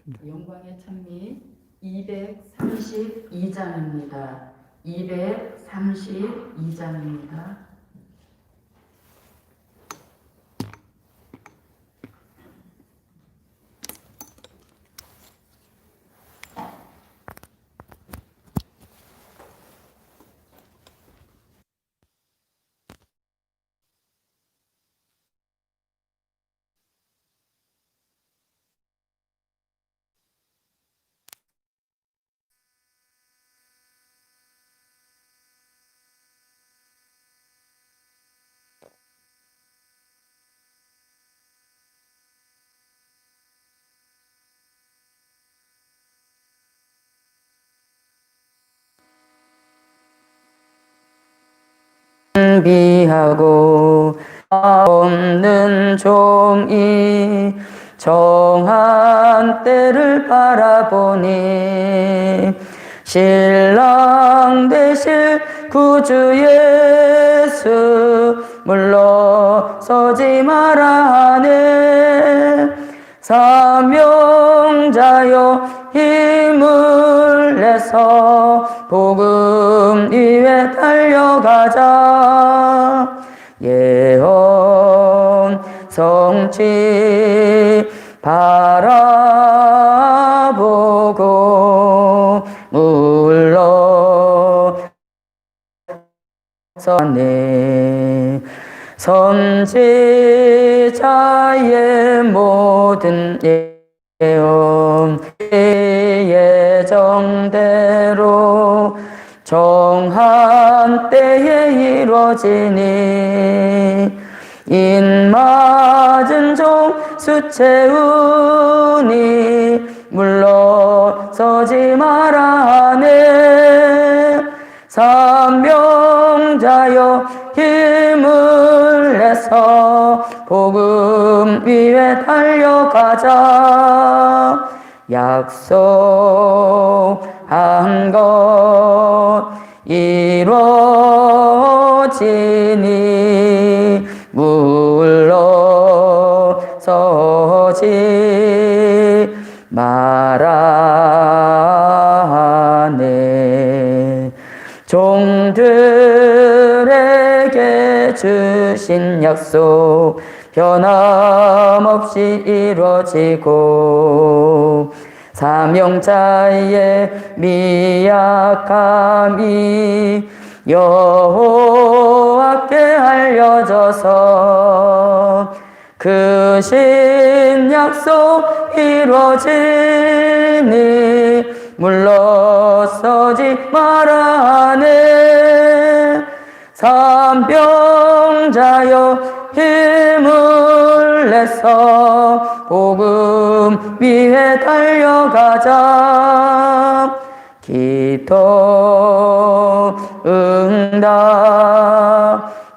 영광의 찬미 232장입니다. 232장입니다. 비하고 없는 종이 정한 때를 바라보니 신랑 되실 구주 예수 물러서지 마라 하네. 사명자여 힘을 내서 복음 위에 달려가자. 예언 성취 바라보고 물러서네. 선지자의 모든 예언 예정대로 정한 때에 이루어지니 인맞은 종 수채우니 물러서지 마라 하네. 사명자여 힘을 내서 복음 위에 달려가자. 약속한 것 이루어지니 물러서지 마라 하네. 종들에게 주신 약속 변함없이 이루어지고 사명자의 미약함이 여호와께 알려져서 그 신 약속 이루어지니 물러서지 마라 하네. 사명자여 힘을 내서 복음 위에 달려가자. 기도 응답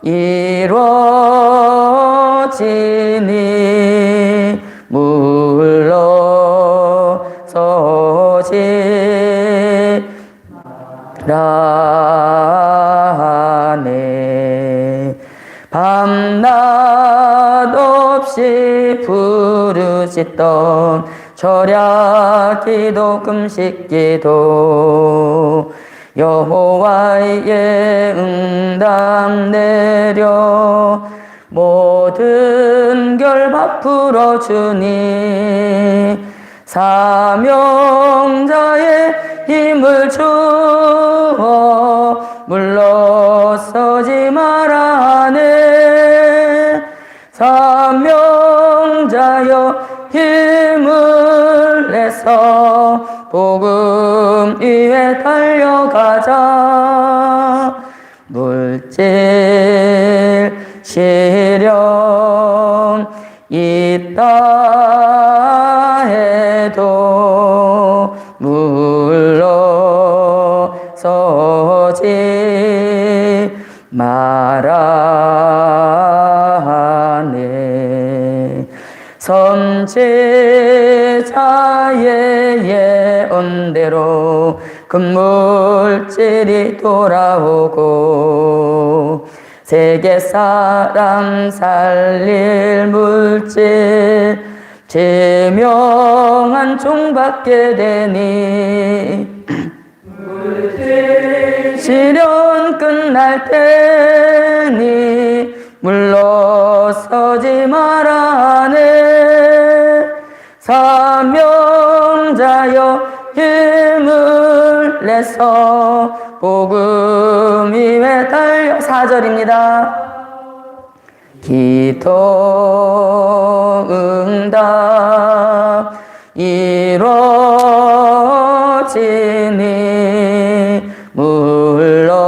이루어지니 물러서지 마라네. 밤낮 없이 부르짖던 절약 기도 금식 기도 여호와의 응답 내려 모든 결박 풀어주니 사명자의 힘을 주어 물러서지 마라 하네. 사명자여 힘을 내서 복음 위에 달려가자. 물질 시련 있다 해도 물러서지 마라 하네. 선지자의 예언대로 금물질이 돌아오고 세계 사람 살릴 물질 지명한 한 종받게 되니 시련 끝날 때니 물러서지 말아내 사명자여 힘을 내서 복음 위에 달려 4절입니다. 기도 응답 이루어지니 물러서지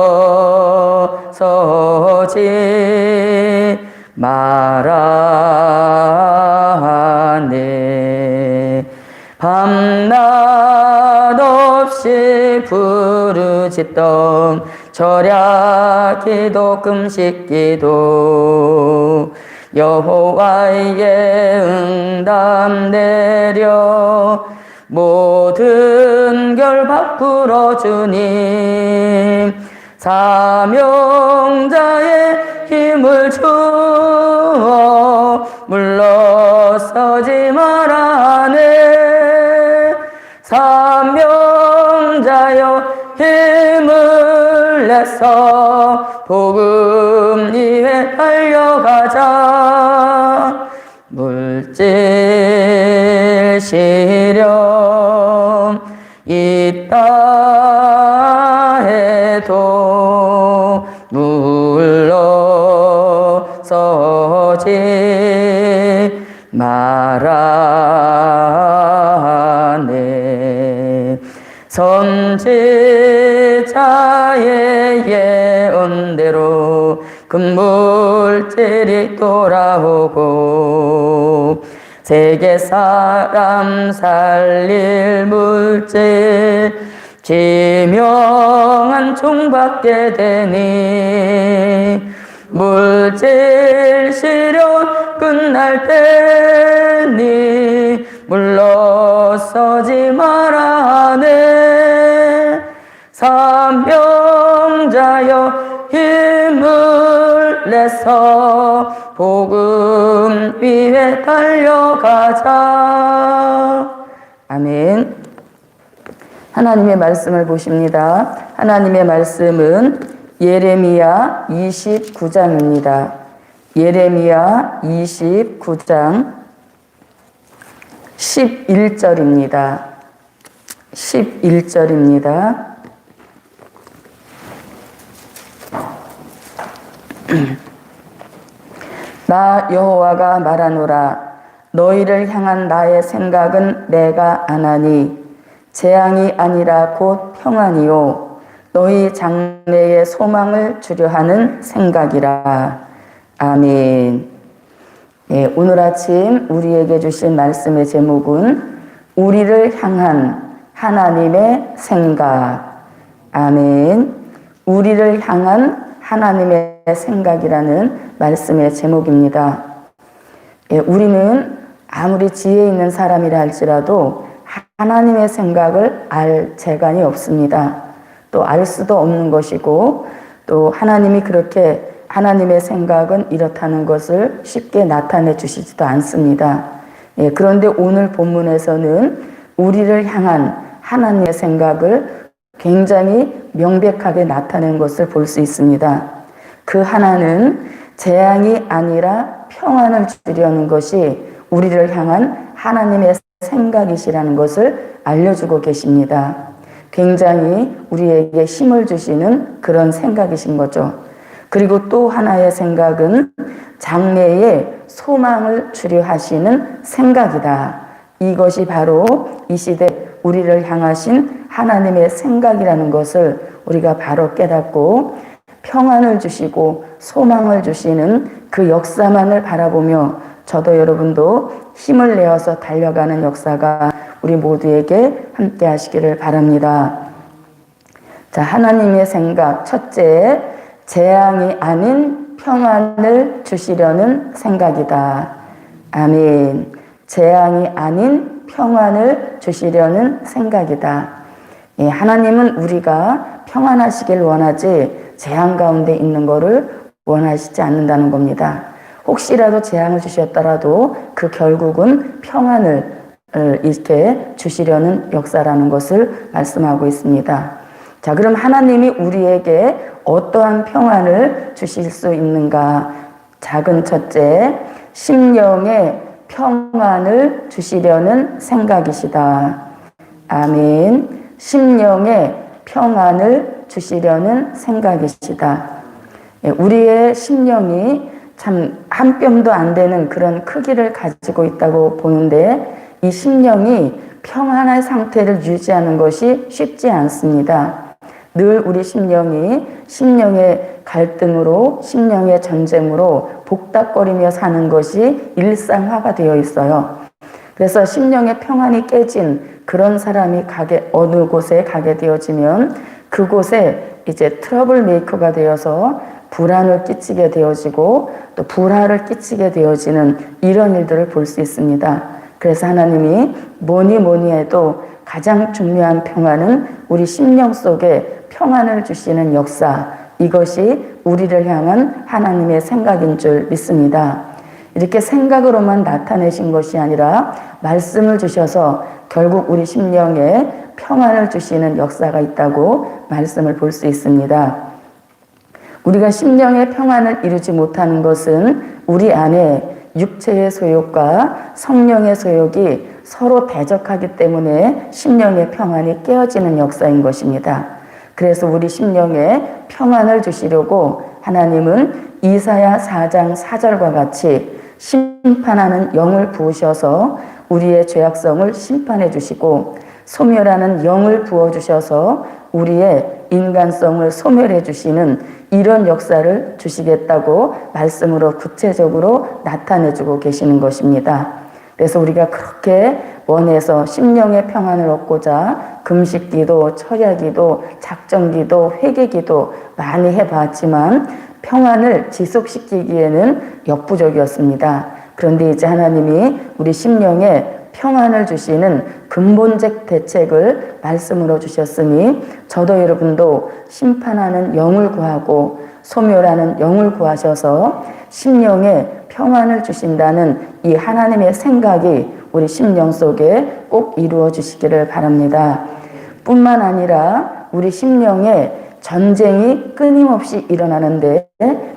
말아내 밤낮 없이 부르짖던 절약 기도 금식 기도 여호와의 응답 내려 모든 결박 풀어주님 사명자의 힘을 주어 물러서지 말아내 사명자여 힘을 내서 복음 위에 달려가자 물질 시련 있다 해도 물러서지 말아내 선지자의 예언대로 금물질이 돌아오고 세계 사람 살릴 물질 지명한 종받게 되니 물질 시련 끝날 때니 물러서지 말아내 사명자여 힘을 내서 복음 위에 달려가자. 아멘. 하나님의 말씀을 보십니다. 하나님의 말씀은 예레미야 29장입니다. 예레미야 29장 11절입니다. 11절입니다. 나 여호와가 말하노라 너희를 향한 나의 생각은 내가 아나니 재앙이 아니라 곧 평안이요 너희 장래의 소망을 주려 하는 생각이라. 아멘. 예, 오늘 아침 우리에게 주신 말씀의 제목은 우리를 향한 하나님의 생각. 아멘. 우리를 향한 하나님의 생각이라는 말씀의 제목입니다. 예, 우리는 아무리 지혜 있는 사람이라 할지라도 하나님의 생각을 알 재간이 없습니다. 또 알 수도 없는 것이고 또 하나님이 그렇게 하나님의 생각은 이렇다는 것을 쉽게 나타내 주시지도 않습니다. 예, 그런데 오늘 본문에서는 우리를 향한 하나님의 생각을 굉장히 명백하게 나타낸 것을 볼 수 있습니다. 그 하나는 재앙이 아니라 평안을 주려는 것이 우리를 향한 하나님의 생각이시라는 것을 알려주고 계십니다. 굉장히 우리에게 힘을 주시는 그런 생각이신 거죠. 그리고 또 하나의 생각은 장래에 소망을 주려 하시는 생각이다. 이것이 바로 이 시대 우리를 향하신 하나님의 생각이라는 것을 우리가 바로 깨닫고 평안을 주시고 소망을 주시는 그 역사만을 바라보며 저도 여러분도 힘을 내어서 달려가는 역사가 우리 모두에게 함께 하시기를 바랍니다. 자, 하나님의 생각 첫째, 재앙이 아닌 평안을 주시려는 생각이다. 아멘. 재앙이 아닌 평안을 주시려는 생각이다. 예, 하나님은 우리가 평안하시길 원하지 재앙 가운데 있는 것을 원하시지 않는다는 겁니다. 혹시라도 재앙을 주셨더라도 그 결국은 평안을 이렇게 주시려는 역사라는 것을 말씀하고 있습니다. 자, 그럼 하나님이 우리에게 어떠한 평안을 주실 수 있는가? 작은 첫째, 심령의 평안을 주시려는 생각이시다. 아멘. 심령의 평안을 주시려는 생각이시다. 우리의 심령이 참 한 뼘도 안 되는 그런 크기를 가지고 있다고 보는데 이 심령이 평안한 상태를 유지하는 것이 쉽지 않습니다. 늘 우리 심령이 심령의 갈등으로 심령의 전쟁으로 복닥거리며 사는 것이 일상화가 되어 있어요. 그래서 심령의 평안이 깨진 그런 사람이 어느 곳에 가게 되어지면 그곳에 이제 트러블 메이커가 되어서 불안을 끼치게 되어지고 또 불화를 끼치게 되어지는 이런 일들을 볼 수 있습니다. 그래서 하나님이 뭐니 해도 가장 중요한 평안은 우리 심령 속에 평안을 주시는 역사, 이것이 우리를 향한 하나님의 생각인 줄 믿습니다. 이렇게 생각으로만 나타내신 것이 아니라 말씀을 주셔서 결국 우리 심령에 평안을 주시는 역사가 있다고 말씀을 볼 수 있습니다. 우리가 심령의 평안을 이루지 못하는 것은 우리 안에 육체의 소욕과 성령의 소욕이 서로 대적하기 때문에 심령의 평안이 깨어지는 역사인 것입니다. 그래서 우리 심령에 평안을 주시려고 하나님은 이사야 4장 4절과 같이 심판하는 영을 부으셔서 우리의 죄악성을 심판해 주시고 소멸하는 영을 부어주셔서 우리의 인간성을 소멸해 주시는 이런 역사를 주시겠다고 말씀으로 구체적으로 나타내주고 계시는 것입니다. 그래서 우리가 그렇게 원해서 심령의 평안을 얻고자 금식기도, 철야기도, 작정기도, 회개기도 많이 해봤지만 평안을 지속시키기에는 역부족이었습니다. 그런데 이제 하나님이 우리 심령에 평안을 주시는 근본적 대책을 말씀으로 주셨으니 저도 여러분도 심판하는 영을 구하고 소멸하는 영을 구하셔서 심령에 평안을 주신다는 이 하나님의 생각이 우리 심령 속에 꼭 이루어 주시기를 바랍니다. 뿐만 아니라 우리 심령에 전쟁이 끊임없이 일어나는데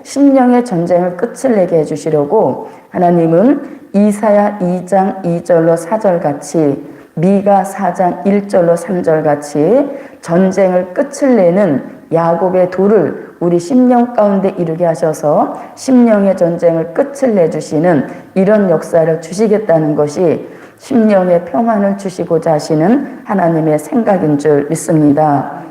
심령의 전쟁을 끝을 내게 해주시려고 하나님은 이사야 2장 2절로 4절 같이 미가 4장 1절로 3절 같이 전쟁을 끝을 내는 야곱의 돌을 우리 심령 가운데 이루게 하셔서 심령의 전쟁을 끝을 내주시는 이런 역사를 주시겠다는 것이 심령의 평안을 주시고자 하시는 하나님의 생각인 줄 믿습니다.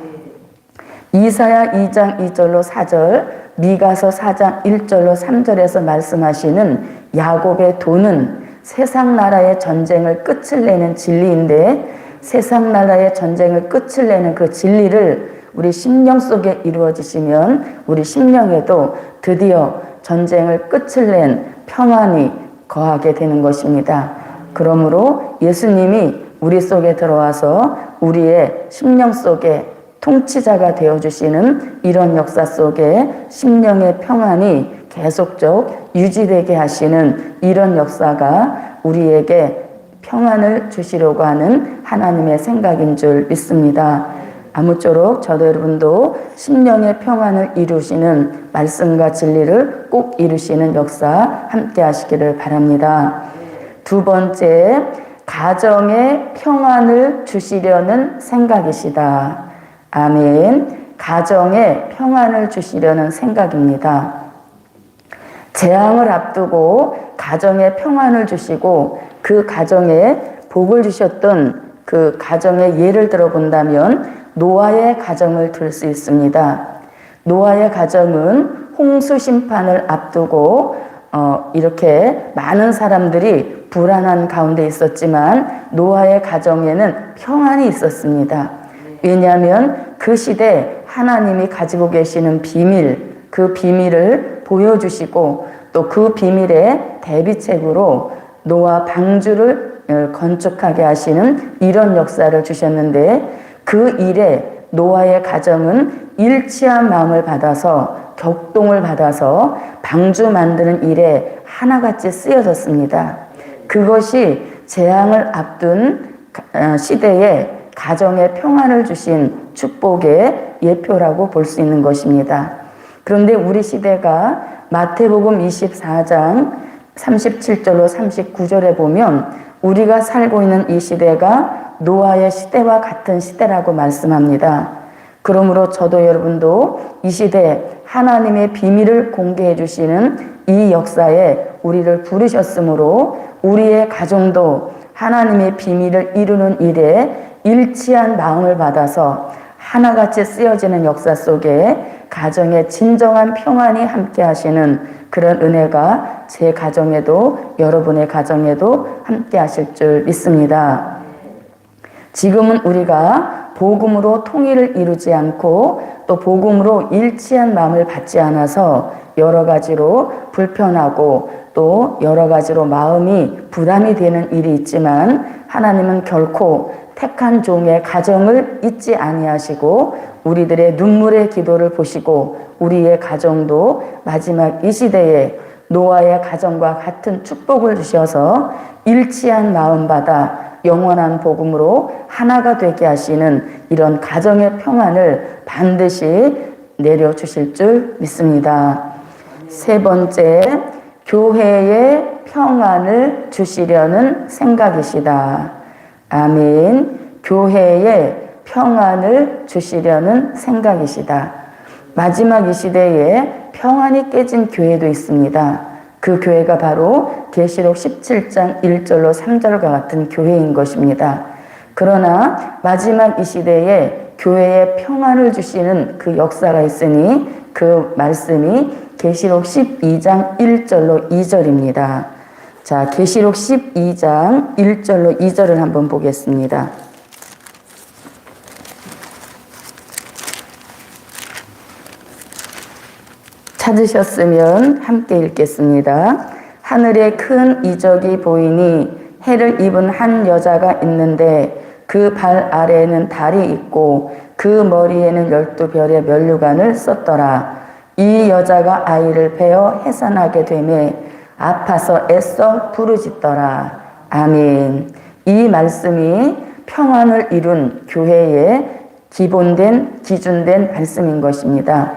이사야 2장 2절로 4절, 미가서 4장 1절로 3절에서 말씀하시는 야곱의 도는 세상 나라의 전쟁을 끝을 내는 진리인데 세상 나라의 전쟁을 끝을 내는 그 진리를 우리 심령 속에 이루어지시면 우리 심령에도 드디어 전쟁을 끝을 낸 평안이 거하게 되는 것입니다. 그러므로 예수님이 우리 속에 들어와서 우리의 심령 속에 통치자가 되어주시는 이런 역사 속에 심령의 평안이 계속적 유지되게 하시는 이런 역사가 우리에게 평안을 주시려고 하는 하나님의 생각인 줄 믿습니다. 아무쪼록 저도 여러분도 심령의 평안을 이루시는 말씀과 진리를 꼭 이루시는 역사 함께 하시기를 바랍니다. 두 번째, 가정의 평안을 주시려는 생각이시다. 아멘. 가정에 평안을 주시려는 생각입니다. 재앙을 앞두고 가정에 평안을 주시고 그 가정에 복을 주셨던 그 가정의 예를 들어본다면 노아의 가정을 들 수 있습니다. 노아의 가정은 홍수 심판을 앞두고 이렇게 많은 사람들이 불안한 가운데 있었지만 노아의 가정에는 평안이 있었습니다. 왜냐하면 그 시대 하나님이 가지고 계시는 비밀, 그 비밀을 보여주시고 또 그 비밀의 대비책으로 노아 방주를 건축하게 하시는 이런 역사를 주셨는데 그 일에 노아의 가정은 일치한 마음을 받아서 격동을 받아서 방주 만드는 일에 하나같이 쓰여졌습니다. 그것이 재앙을 앞둔 시대에 가정의 평안을 주신 축복의 예표라고 볼 수 있는 것입니다. 그런데 우리 시대가 마태복음 24장 37절로 39절에 보면 우리가 살고 있는 이 시대가 노아의 시대와 같은 시대라고 말씀합니다. 그러므로 저도 여러분도 이 시대 하나님의 비밀을 공개해 주시는 이 역사에 우리를 부르셨으므로 우리의 가정도 하나님의 비밀을 이루는 일에 일치한 마음을 받아서 하나같이 쓰여지는 역사 속에 가정에 진정한 평안이 함께 하시는 그런 은혜가 제 가정에도 여러분의 가정에도 함께 하실 줄 믿습니다. 지금은 우리가 복음으로 통일을 이루지 않고 또 복음으로 일치한 마음을 받지 않아서 여러 가지로 불편하고 또 여러 가지로 마음이 부담이 되는 일이 있지만 하나님은 결코 택한 종의 가정을 잊지 아니하시고 우리들의 눈물의 기도를 보시고 우리의 가정도 마지막 이 시대에 노아의 가정과 같은 축복을 주셔서 일치한 마음 받아 영원한 복음으로 하나가 되게 하시는 이런 가정의 평안을 반드시 내려주실 줄 믿습니다. 세 번째, 교회의 평안을 주시려는 생각이시다. 아멘. 교회의 평안을 주시려는 생각이시다. 마지막 이 시대에 평안이 깨진 교회도 있습니다. 그 교회가 바로 계시록 17장 1절로 3절과 같은 교회인 것입니다. 그러나 마지막 이 시대에 교회에 평안을 주시는 그 역사가 있으니 그 말씀이 계시록 12장 1절로 2절입니다. 자, 계시록 12장 1절로 2절을 한번 보겠습니다. 찾으셨으면 함께 읽겠습니다. 하늘에 큰 이적이 보이니 해를 입은 한 여자가 있는데 그 발 아래에는 달이 있고 그 머리에는 12별의 면류관을 썼더라. 이 여자가 아이를 베어 해산하게 되매 아파서 애써 부르짖더라. 아멘. 이 말씀이 평안을 이룬 교회의 기본된 기준된 말씀인 것입니다.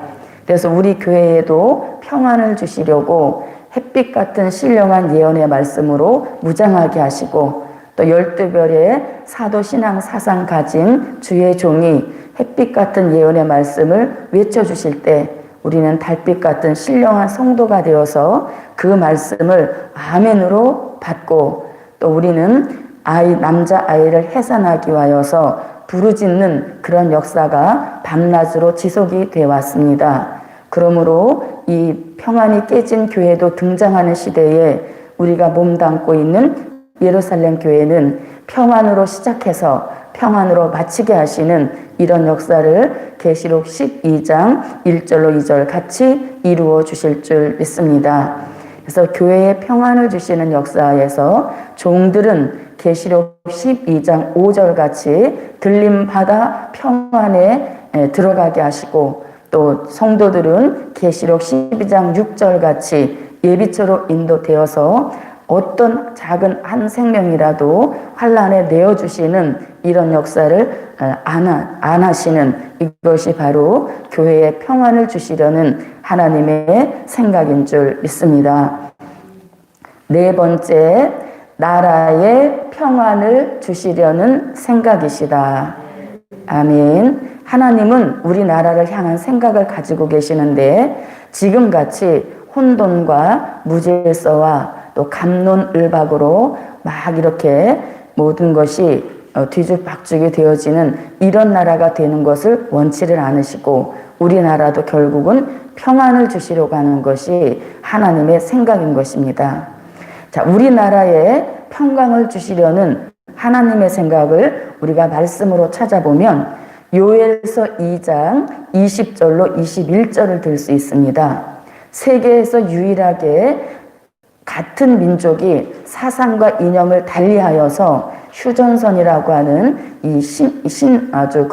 그래서 우리 교회에도 평안을 주시려고 햇빛 같은 신령한 예언의 말씀으로 무장하게 하시고 또 12별의 사도 신앙 사상 가진 주의 종이 햇빛 같은 예언의 말씀을 외쳐주실 때 우리는 달빛 같은 신령한 성도가 되어서 그 말씀을 아멘으로 받고 또 우리는 남자 아이를 해산하기 위하여서 부르짖는 그런 역사가 밤낮으로 지속이 되어 왔습니다. 그러므로 이 평안이 깨진 교회도 등장하는 시대에 우리가 몸담고 있는 예루살렘 교회는 평안으로 시작해서 평안으로 마치게 하시는 이런 역사를 계시록 12장 1절로 2절 같이 이루어 주실 줄 믿습니다. 그래서 교회에 평안을 주시는 역사에서 종들은 계시록 12장 5절 같이 들림받아 평안에 들어가게 하시고 또 성도들은 계시록 12장 6절 같이 예비처로 인도되어서 어떤 작은 한 생명이라도 환란에 내어주시는 이런 역사를 안 하시는 이것이 바로 교회에 평안을 주시려는 하나님의 생각인 줄 믿습니다. 네 번째, 나라의 평안을 주시려는 생각이시다. 아멘. 하나님은 우리나라를 향한 생각을 가지고 계시는데 지금같이 혼돈과 무질서와 또 갑론을박으로 막 이렇게 모든 것이 뒤죽박죽이 되어지는 이런 나라가 되는 것을 원치를 않으시고 우리나라도 결국은 평안을 주시려고 하는 것이 하나님의 생각인 것입니다. 자, 우리나라에 평강을 주시려는 하나님의 생각을 우리가 말씀으로 찾아보면 요엘서 2장 20절로 21절을 들 수 있습니다. 세계에서 유일하게 같은 민족이 사상과 이념을 달리하여서 휴전선이라고 하는 아주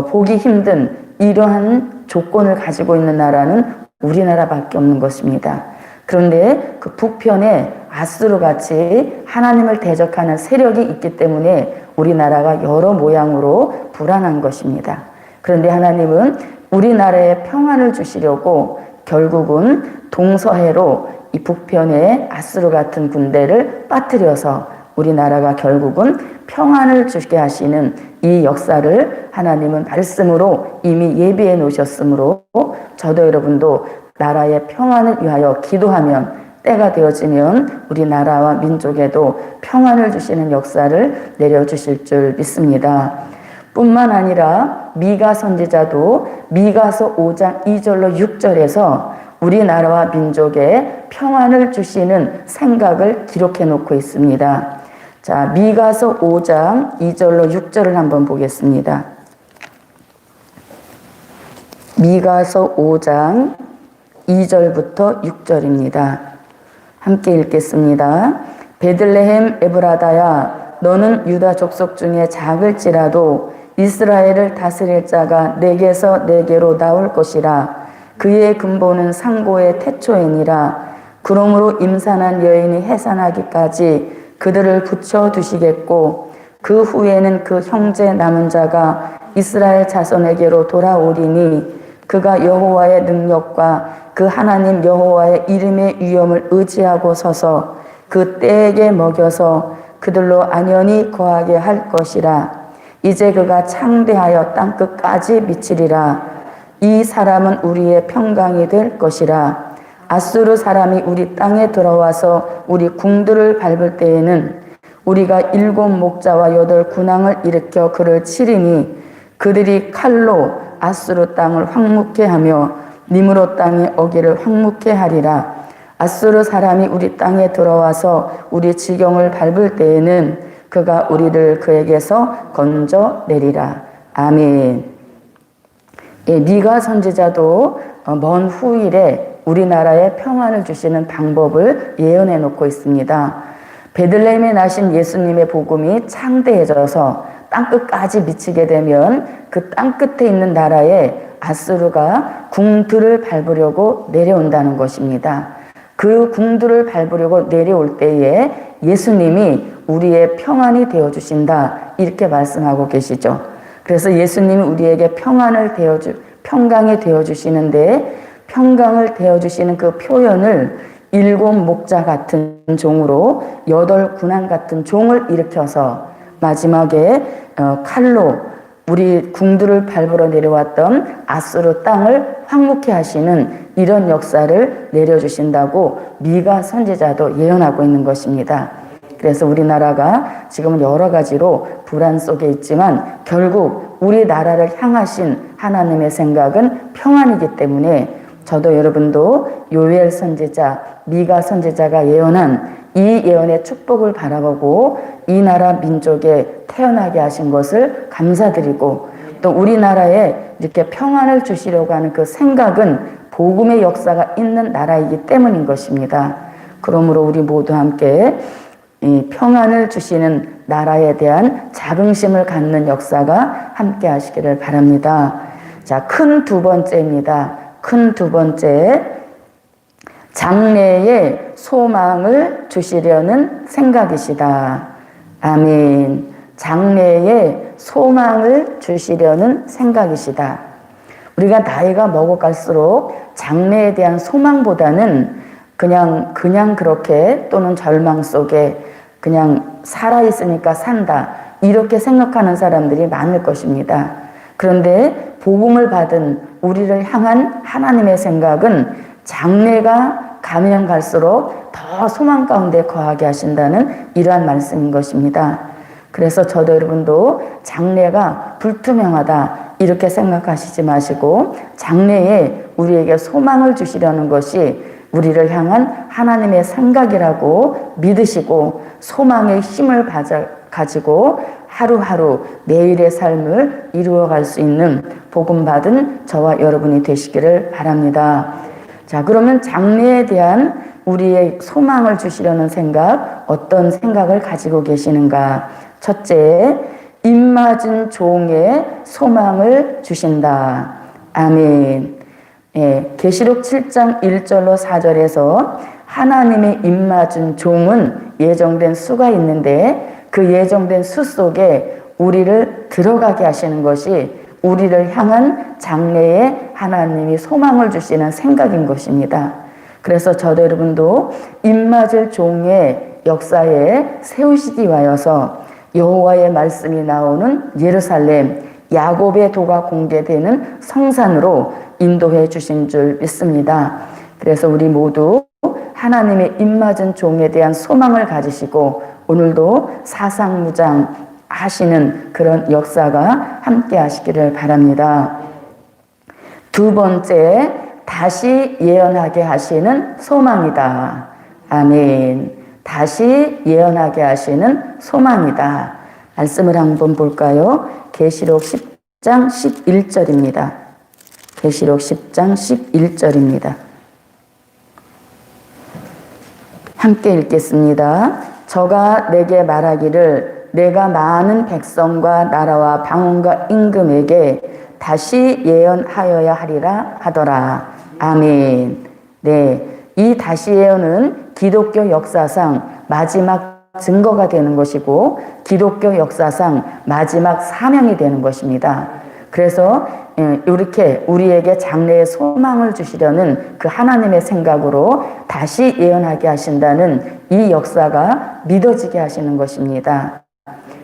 보기 힘든 이러한 조건을 가지고 있는 나라는 우리나라밖에 없는 것입니다. 그런데 그 북편에 아수르 같이 하나님을 대적하는 세력이 있기 때문에 우리나라가 여러 모양으로 불안한 것입니다. 그런데 하나님은 우리나라에 평안을 주시려고 결국은 동서해로 이 북편에 아수르 같은 군대를 빠뜨려서 우리나라가 결국은 평안을 주게 하시는 이 역사를 하나님은 말씀으로 이미 예비해 놓으셨으므로 저도 여러분도 나라의 평안을 위하여 기도하면 때가 되어지면 우리나라와 민족에도 평안을 주시는 역사를 내려주실 줄 믿습니다. 뿐만 아니라 미가 선지자도 미가서 5장 2절로 6절에서 우리나라와 민족에 평안을 주시는 생각을 기록해 놓고 있습니다. 자, 미가서 5장 2절로 6절을 한번 보겠습니다. 미가서 5장 2절부터 6절입니다. 함께 읽겠습니다. 베들레헴 에브라다야, 너는 유다 족속 중에 작을지라도 이스라엘을 다스릴 자가 내게서 내게로 나올 것이라. 그의 근본은 상고의 태초이니라. 그러므로 임산한 여인이 해산하기까지 그들을 붙여두시겠고 그 후에는 그 형제 남은 자가 이스라엘 자손에게로 돌아오리니 그가 여호와의 능력과 그 하나님 여호와의 이름의 위엄을 의지하고 서서 그 때에게 먹여서 그들로 안연히 거하게 할 것이라. 이제 그가 창대하여 땅끝까지 미치리라. 이 사람은 우리의 평강이 될 것이라. 아수르 사람이 우리 땅에 들어와서 우리 궁들을 밟을 때에는 우리가 7 목자와 8 군왕을 일으켜 그를 치리니 그들이 칼로 아수르 땅을 황무케 하며 니므롯 땅의 어기를 황무케 하리라. 아수르 사람이 우리 땅에 들어와서 우리 지경을 밟을 때에는 그가 우리를 그에게서 건져내리라. 아멘. 예, 미가 선지자도 먼 후일에 우리나라에 평안을 주시는 방법을 예언해 놓고 있습니다. 베들레헴에 나신 예수님의 복음이 창대해져서 땅끝까지 미치게 되면 그 땅끝에 있는 나라에 아수르가 궁들을 밟으려고 내려온다는 것입니다. 그 궁들을 밟으려고 내려올 때에 예수님이 우리의 평안이 되어주신다, 이렇게 말씀하고 계시죠. 그래서 예수님이 우리에게 평강이 되어주시는데, 평강을 되어주시는 그 표현을 7 목자 같은 종으로 8 군왕 같은 종을 일으켜서 마지막에 칼로 우리 궁들을 밟으러 내려왔던 아수르 땅을 황무케 하시는 이런 역사를 내려주신다고 미가 선지자도 예언하고 있는 것입니다. 그래서 우리나라가 지금 여러 가지로 불안 속에 있지만 결국 우리나라를 향하신 하나님의 생각은 평안이기 때문에 저도 여러분도 요엘 선지자, 미가 선지자가 예언한 이 예언의 축복을 바라보고 이 나라 민족에 태어나게 하신 것을 감사드리고, 또 우리나라에 이렇게 평안을 주시려고 하는 그 생각은 복음의 역사가 있는 나라이기 때문인 것입니다. 그러므로 우리 모두 함께 이 평안을 주시는 나라에 대한 자긍심을 갖는 역사가 함께 하시기를 바랍니다. 자, 큰 2번째입니다. 큰 2번째, 장래에 소망을 주시려는 생각이시다. 아멘. 장래에 소망을 주시려는 생각이시다. 우리가 나이가 먹어갈수록 장래에 대한 소망보다는 그냥 그렇게, 또는 절망 속에 그냥 살아있으니까 산다, 이렇게 생각하는 사람들이 많을 것입니다. 그런데 복음을 받은 우리를 향한 하나님의 생각은 장래가 가면 갈수록 더 소망 가운데 거하게 하신다는 이러한 말씀인 것입니다. 그래서 저도 여러분도 장래가 불투명하다 이렇게 생각하시지 마시고, 장래에 우리에게 소망을 주시려는 것이 우리를 향한 하나님의 생각이라고 믿으시고 소망의 힘을 가지고 하루하루 매일의 삶을 이루어갈 수 있는 복음받은 저와 여러분이 되시기를 바랍니다. 자, 그러면 장래에 대한 우리의 소망을 주시려는 생각, 어떤 생각을 가지고 계시는가? 첫째, 입맞은 종의 소망을 주신다. 아멘. 예, 계시록 7장 1절로 4절에서 하나님의 입맞은 종은 예정된 수가 있는데 그 예정된 수 속에 우리를 들어가게 하시는 것이 우리를 향한 장래에 하나님이 소망을 주시는 생각인 것입니다. 그래서 저도 여러분도 입맞을 종의 역사에 세우시기 위하여서 여호와의 말씀이 나오는 예루살렘, 야곱의 도가 공개되는 성산으로 인도해 주신 줄 믿습니다. 그래서 우리 모두 하나님의 입맞은 종에 대한 소망을 가지시고 오늘도 사상무장 하시는 그런 역사가 함께 하시기를 바랍니다. 두 번째, 다시 예언하게 하시는 소망이다. 아멘. 다시 예언하게 하시는 소망이다. 말씀을 한번 볼까요? 계시록 10장 11절입니다. 계시록 10장 11절입니다. 함께 읽겠습니다. 저가 내게 말하기를 내가 많은 백성과 나라와 방언과 임금에게 다시 예언하여야 하리라 하더라. 아멘. 네, 이 다시 예언은 기독교 역사상 마지막 증거가 되는 것이고 기독교 역사상 마지막 사명이 되는 것입니다. 그래서 이렇게 우리에게 장래의 소망을 주시려는 그 하나님의 생각으로 다시 예언하게 하신다는 이 역사가 믿어지게 하시는 것입니다.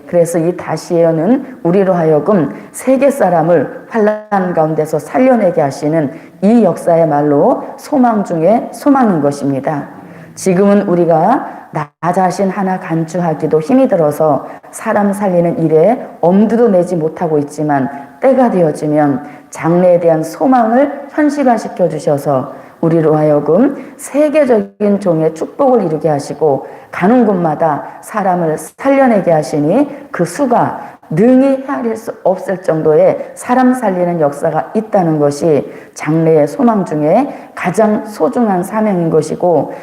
그래서 이 다시 예언은 우리로 하여금 세계 사람을 환난 가운데서 살려내게 하시는 이 역사야말로 소망 중에 소망인 것입니다. 지금은 우리가 나 자신 하나 간주하기도 힘이 들어서 사람 살리는 일에 엄두도 내지 못하고 있지만 때가 되어지면 장래에 대한 소망을 현실화시켜 주셔서 우리로 하여금 세계적인 종의 축복을 이루게 하시고 가는 곳마다 사람을 살려내게 하시니 그 수가 능히 헤아릴 수 없을 정도의 사람 살리는 역사가 있다는 것이 장래의 소망 중에 가장 소중한 사명인 것이고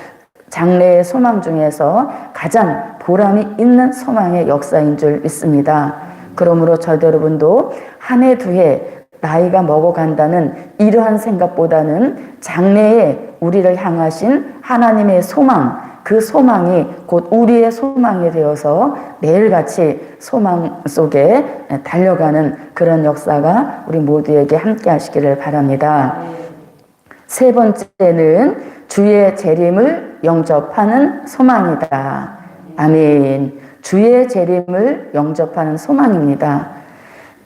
장래의 소망 중에서 가장 보람이 있는 소망의 역사인 줄 믿습니다. 그러므로 저도 여러분도 한 해 두 해 나이가 먹어간다는 이러한 생각보다는 장래에 우리를 향하신 하나님의 소망, 그 소망이 곧 우리의 소망이 되어서 매일같이 소망 속에 달려가는 그런 역사가 우리 모두에게 함께 하시기를 바랍니다. 세 번째는 주의 재림을 영접하는 소망이다. 아멘. 주의 재림을 영접하는 소망입니다.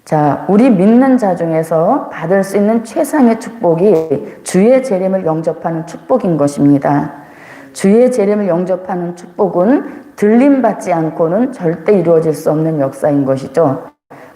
자, 우리 믿는 자 중에서 받을 수 있는 최상의 축복이 주의 재림을 영접하는 축복인 것입니다. 주의 재림을 영접하는 축복은 들림받지 않고는 절대 이루어질 수 없는 역사인 것이죠.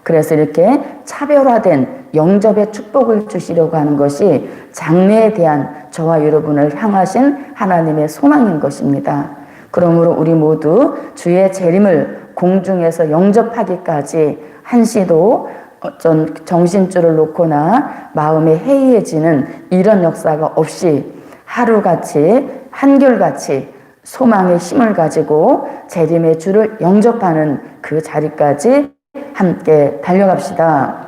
그래서 이렇게 차별화된 영접의 축복을 주시려고 하는 것이 장래에 대한 저와 여러분을 향하신 하나님의 소망인 것입니다. 그러므로 우리 모두 주의 재림을 공중에서 영접하기까지 한시도 어떤 정신줄을 놓거나 마음에 해이해지는 이런 역사가 없이 하루같이 한결같이 소망의 힘을 가지고 재림의 주를 영접하는 그 자리까지 함께 달려갑시다.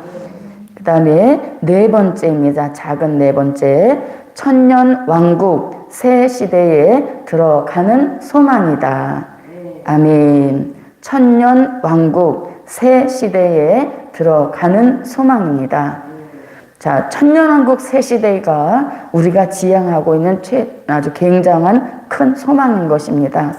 그 다음에 네 번째입니다. 작은 네 번째, 천년 왕국 새 시대에 들어가는 소망이다. 아멘. 천년 왕국 새 시대에 들어가는 소망입니다. 자, 천년왕국 새 시대가 우리가 지향하고 있는 아주 굉장한 큰 소망인 것입니다.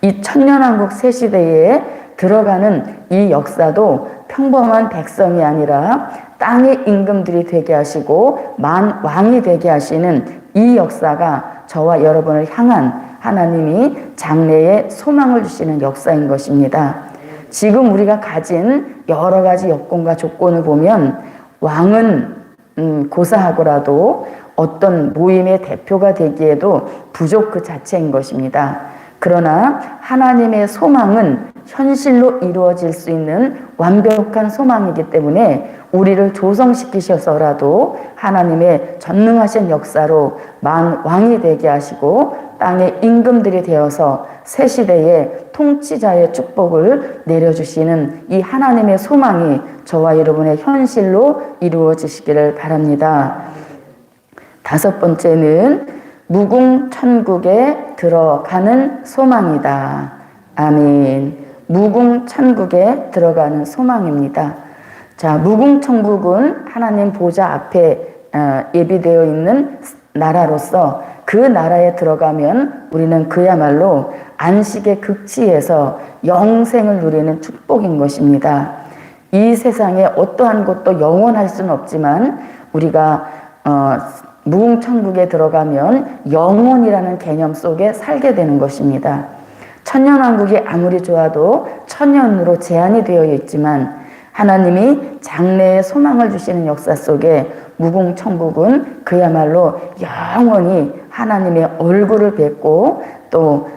이 천년왕국 새 시대에 들어가는 이 역사도 평범한 백성이 아니라 땅의 임금들이 되게 하시고 만왕이 되게 하시는 이 역사가 저와 여러분을 향한 하나님이 장래에 소망을 주시는 역사인 것입니다. 지금 우리가 가진 여러 가지 여건과 조건을 보면 왕은 고사하고라도 어떤 모임의 대표가 되기에도 부족 그 자체인 것입니다. 그러나 하나님의 소망은 현실로 이루어질 수 있는 완벽한 소망이기 때문에 우리를 조성시키셔서라도 하나님의 전능하신 역사로 만왕이 되게 하시고 땅의 임금들이 되어서 새 시대의 통치자의 축복을 내려주시는 이 하나님의 소망이 저와 여러분의 현실로 이루어지시기를 바랍니다. 다섯 번째는 무궁천국에 들어가는 소망이다. 아멘. 무궁천국에 들어가는 소망입니다. 자, 무궁천국은 하나님 보좌 앞에 예비되어 있는 나라로서 그 나라에 들어가면 우리는 그야말로 안식의 극치에서 영생을 누리는 축복인 것입니다. 이 세상에 어떠한 것도 영원할 수는 없지만 우리가 무궁천국에 들어가면 영원이라는 개념 속에 살게 되는 것입니다. 천년왕국이 아무리 좋아도 천년으로 제한이 되어 있지만 하나님이 장래의 소망을 주시는 역사 속에 무궁천국은 그야말로 영원히 하나님의 얼굴을 뵙고 또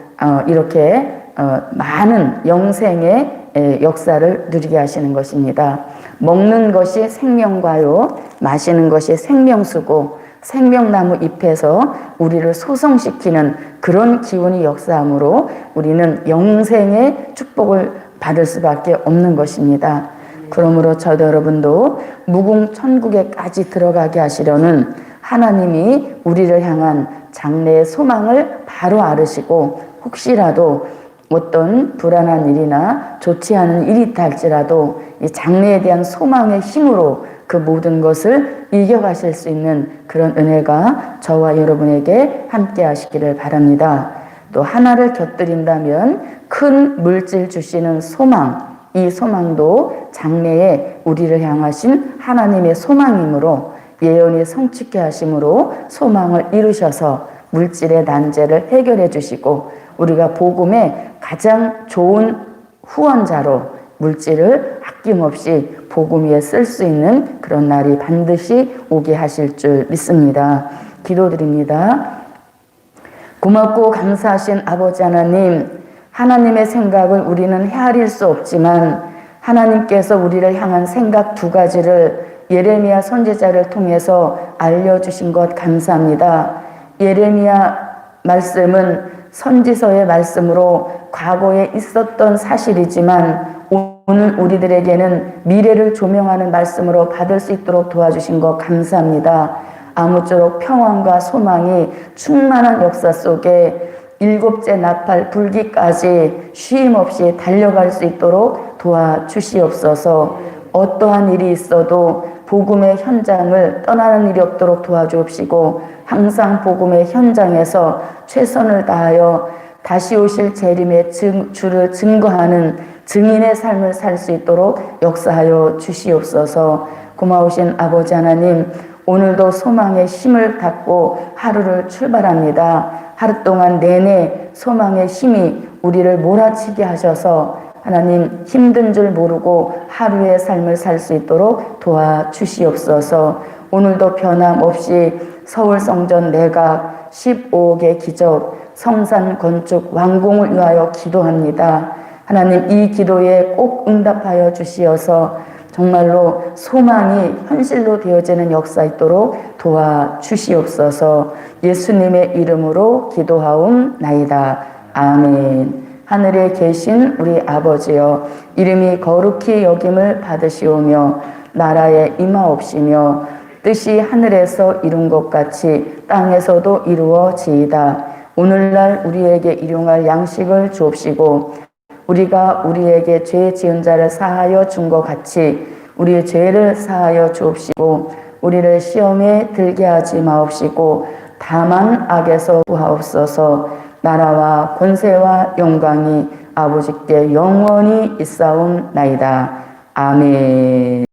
이렇게 많은 영생의 역사를 누리게 하시는 것입니다. 먹는 것이 생명과요, 마시는 것이 생명수고 생명나무 잎에서 우리를 소성시키는 그런 기운이 역사하므로 우리는 영생의 축복을 받을 수밖에 없는 것입니다. 그러므로 저도 여러분도 무궁천국에까지 들어가게 하시려는 하나님이 우리를 향한 장래의 소망을 바로 알으시고 혹시라도 어떤 불안한 일이나 좋지 않은 일이 있다 할지라도 이 장래에 대한 소망의 힘으로 그 모든 것을 이겨가실 수 있는 그런 은혜가 저와 여러분에게 함께 하시기를 바랍니다. 또 하나를 곁들인다면 큰 물질 주시는 소망, 이 소망도 장래에 우리를 향하신 하나님의 소망이므로 예언이 성취케 하심으로 소망을 이루셔서 물질의 난제를 해결해 주시고 우리가 복음의 가장 좋은 후원자로 물질을 아낌없이 복음 위에 쓸 수 있는 그런 날이 반드시 오게 하실 줄 믿습니다. 기도드립니다. 고맙고 감사하신 아버지 하나님, 하나님의 생각을 우리는 헤아릴 수 없지만 하나님께서 우리를 향한 생각 두 가지를 예레미야 선지자를 통해서 알려주신 것 감사합니다. 예레미야 말씀은 선지서의 말씀으로 과거에 있었던 사실이지만 오늘 우리들에게는 미래를 조명하는 말씀으로 받을 수 있도록 도와주신 것 감사합니다. 아무쪼록 평안과 소망이 충만한 역사 속에 일곱째 나팔 불기까지 쉼없이 달려갈 수 있도록 도와주시옵소서. 어떠한 일이 있어도 복음의 현장을 떠나는 일이 없도록 도와주옵시고 항상 복음의 현장에서 최선을 다하여 다시 오실 재림의 주를 증거하는 증인의 삶을 살 수 있도록 역사하여 주시옵소서. 고마우신 아버지 하나님, 오늘도 소망의 힘을 갖고 하루를 출발합니다. 하루 동안 내내 소망의 힘이 우리를 몰아치게 하셔서 하나님 힘든 줄 모르고 하루의 삶을 살 수 있도록 도와주시옵소서. 오늘도 변함없이 서울성전 내각 15억의 기적 성산 건축 완공을 위하여 기도합니다. 하나님 이 기도에 꼭 응답하여 주시어서 정말로 소망이 현실로 되어지는 역사 있도록 도와주시옵소서. 예수님의 이름으로 기도하옵나이다. 아멘. 하늘에 계신 우리 아버지여, 이름이 거룩히 여김을 받으시오며 나라에 임하옵시며 뜻이 하늘에서 이룬 것 같이 땅에서도 이루어지이다. 오늘날 우리에게 일용할 양식을 주옵시고 우리가 우리에게 죄 지은 자를 사하여 준 것 같이 우리의 죄를 사하여 주옵시고 우리를 시험에 들게 하지 마옵시고 다만 악에서 구하옵소서. 나라와 권세와 영광이 아버지께 영원히 있사옵나이다. 아멘.